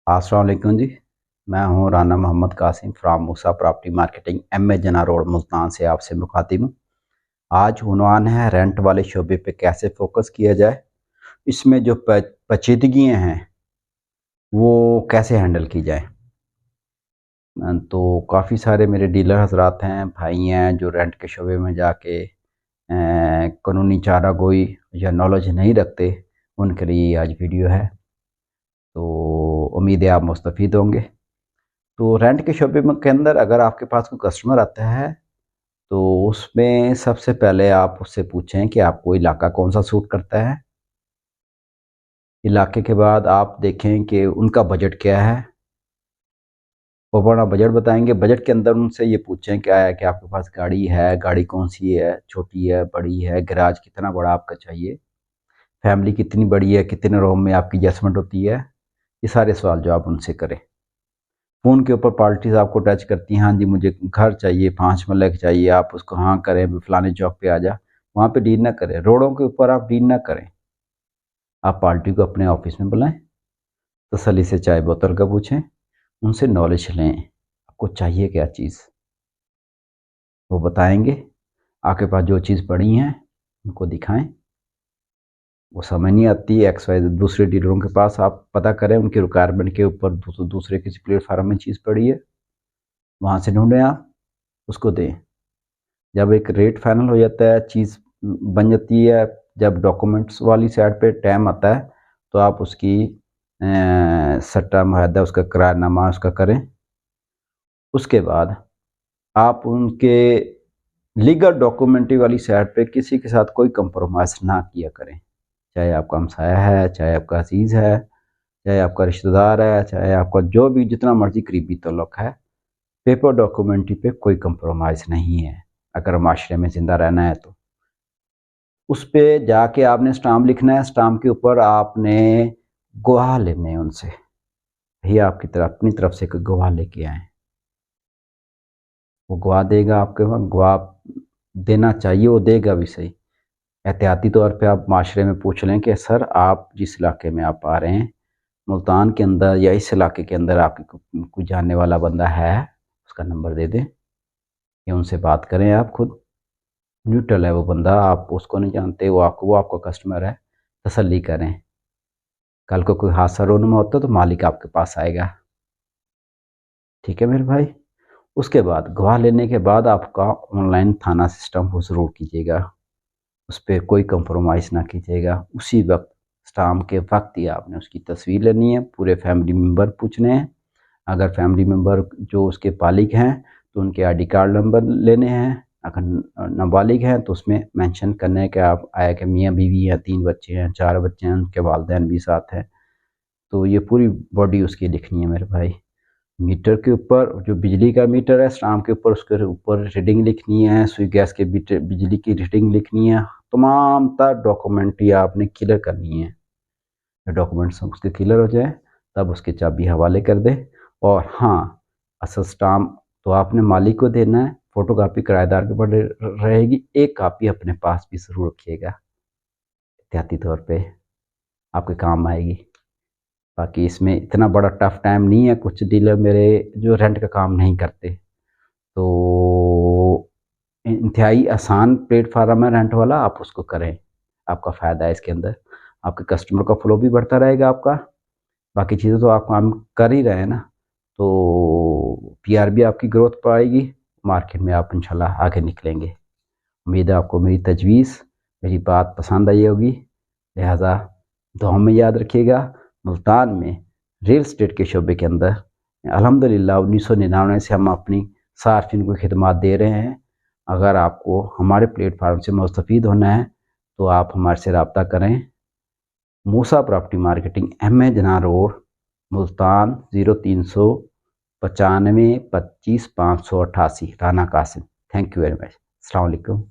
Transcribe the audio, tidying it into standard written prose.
अस्सलाम वालेकुम जी। मैं हूँ Rana Mohammad Qasim from Musa property marketing MA Jinnah road Multan से आपसे मुखातिब हूँ। आज उन्वान है रेंट वाले शोबे पे कैसे फोकस किया जाए, इसमें जो पेचीदगियाँ हैं वो कैसे हैंडल की जाए। तो काफ़ी सारे मेरे डीलर हजरात हैं, भाई हैं जो रेंट के शोबे में जाके कानूनी चारा गोई या नॉलेज नहीं रखते, उनके लिए आज वीडियो है। तो उम्मीद है आप मुस्तफ़ीद होंगे। तो रेंट के शोबे के अंदर अगर आपके पास कोई कस्टमर आता है तो उसमें सबसे पहले आप उससे पूछें कि आपको इलाका कौन सा सूट करता है। इलाके के बाद आप देखें कि उनका बजट क्या है, वो अपना बजट बताएंगे। बजट के अंदर उनसे ये पूछें क्या है कि आपके पास गाड़ी है, गाड़ी कौन सी है, छोटी है, बड़ी है, गैराज कितना बड़ा आपका चाहिए, फैमिली कितनी बड़ी है, कितने रूम में आपकी एडजस्टमेंट होती है। ये सारे सवाल जो आप उनसे करें। फ़ोन के ऊपर पार्टीज आपको टच करती हैं, हाँ जी मुझे घर चाहिए, 5 मरले का चाहिए, आप उसको हाँ करें, फलाने चौक पे आ जा, वहाँ पे डील ना करें। रोडों के ऊपर आप डील ना करें। आप पार्टी को अपने ऑफिस में बुलाएं, तसल्ली से चाय बोतल का पूछें, उनसे नॉलेज लें, आपको चाहिए क्या चीज़, वो बताएंगे। आपके पास जो चीज़ पड़ी हैं उनको दिखाएं। वो समझ नहीं आती XY दूसरे डीलरों के पास आप पता करें, उनकी रिक्वायरमेंट के ऊपर दूसरे किसी प्लेटफार्म में चीज़ पड़ी है, वहाँ से ढूंढें, आप उसको दें। जब एक रेट फाइनल हो जाता है, चीज़ बन जाती है, जब डॉक्यूमेंट्स वाली साइड पे टाइम आता है तो आप उसकी सट्टा मुआहदा, उसका करारनामा उसका करें। उसके बाद आप उनके लीगल डॉक्यूमेंट्री वाली साइड पे किसी के साथ कोई कंप्रोमाइज़ ना किया करें, चाहे आपका हमसाया है, चाहे आपका अजीज़ है, चाहे आपका रिश्तेदार है, चाहे आपका जो भी जितना मर्जी करीबी ताल्लुक है। पेपर डॉक्यूमेंट्री पे कोई कंप्रोमाइज़ नहीं है अगर माशरे में ज़िंदा रहना है तो। उस पे जाके आपने स्टाम्प लिखना है, स्टाम्प के ऊपर आपने गवाह लेने हैं उनसे, भैया आपकी तरफ अपनी तरफ से कोई गवाह लेके आए। वो गवाह देगा, आपके वहाँ गवाह देना चाहिए, वो देगा भी सही। एहतियाती तौर पे आप माशरे में पूछ लें कि सर आप जिस इलाके में आप आ रहे हैं, मुल्तान के अंदर या इस इलाके के अंदर आपकी कोई जानने वाला बंदा है, उसका नंबर दे दें या उनसे बात करें। आप खुद न्यूट्रल है वो बंदा, आप उसको नहीं जानते, वो आपका कस्टमर है, तसल्ली करें। कल को कोई हादसा रोनमा होता तो मालिक आपके पास आएगा। ठीक है मेरे भाई। उसके बाद गवाह लेने के बाद आपका ऑनलाइन थाना सिस्टम वो ज़रूर कीजिएगा, उस पर कोई कंप्रोमाइज़ ना कीजिएगा। उसी वक्त स्टाम्प के वक्त ही आपने उसकी तस्वीर लेनी है, पूरे फैमिली मेम्बर पूछने हैं। अगर फैमिली मेम्बर जो उसके बालिग हैं तो उनके ID कार्ड नंबर लेने हैं। अगर नाबालिग हैं तो उसमें मेंशन करना है कि आप आया कि मियाँ बीवी हैं, 3 बच्चे हैं, 4 बच्चे हैं, उनके वालिदैन भी साथ हैं। तो ये पूरी बॉडी उसकी लिखनी है मेरे भाई। मीटर के ऊपर जो बिजली का मीटर है, स्टाम्प के ऊपर उसके ऊपर रीडिंग लिखनी है, सुई गैस के बिजली की रीडिंग लिखनी है। तमाम तर डॉक्यूमेंट ये आपने क्लियर करनी है। डॉक्यूमेंट्स उसके क्लियर हो जाए तब उसके चाबी हवाले कर दे। और हाँ, असल स्टाम्प तो आपने मालिक को देना है, फोटोकॉपी किराएदार के ऊपर रहेगी, एक कॉपी अपने पास भी ज़रूर रखिएगा, एहतियाती तौर पे आपके काम आएगी। बाकी इसमें इतना बड़ा टफ टाइम नहीं है। कुछ डीलर मेरे जो रेंट का काम नहीं करते, तो इंतहाई आसान प्लेटफार्म है रेंट वाला, आप उसको करें, आपका फ़ायदा है इसके अंदर। आपके कस्टमर का फ्लो भी बढ़ता रहेगा आपका। बाकी चीज़ें तो आप काम कर ही रहे हैं ना, तो PR भी आपकी ग्रोथ पाएगी, मार्केट में आप इंशाल्लाह आगे निकलेंगे। उम्मीद है आपको मेरी तजवीज़, मेरी बात पसंद आई होगी। लिहाजा दुआ में याद रखिएगा। मुल्तान में रियल स्टेट के शोबे के अंदर अल्हम्दुलिल्लाह 1999 से हम अपनी सार्फिन को खिदमत दे रहे हैं। अगर आपको हमारे प्लेटफार्म से मुस्तफ़ीद होना है तो आप हमारे से रब्ता करें। Musa property marketing MA Jinnah road Multan 0395 25 588 Rana Qasim. Thank you very much. अस्सलाम वालेकुम।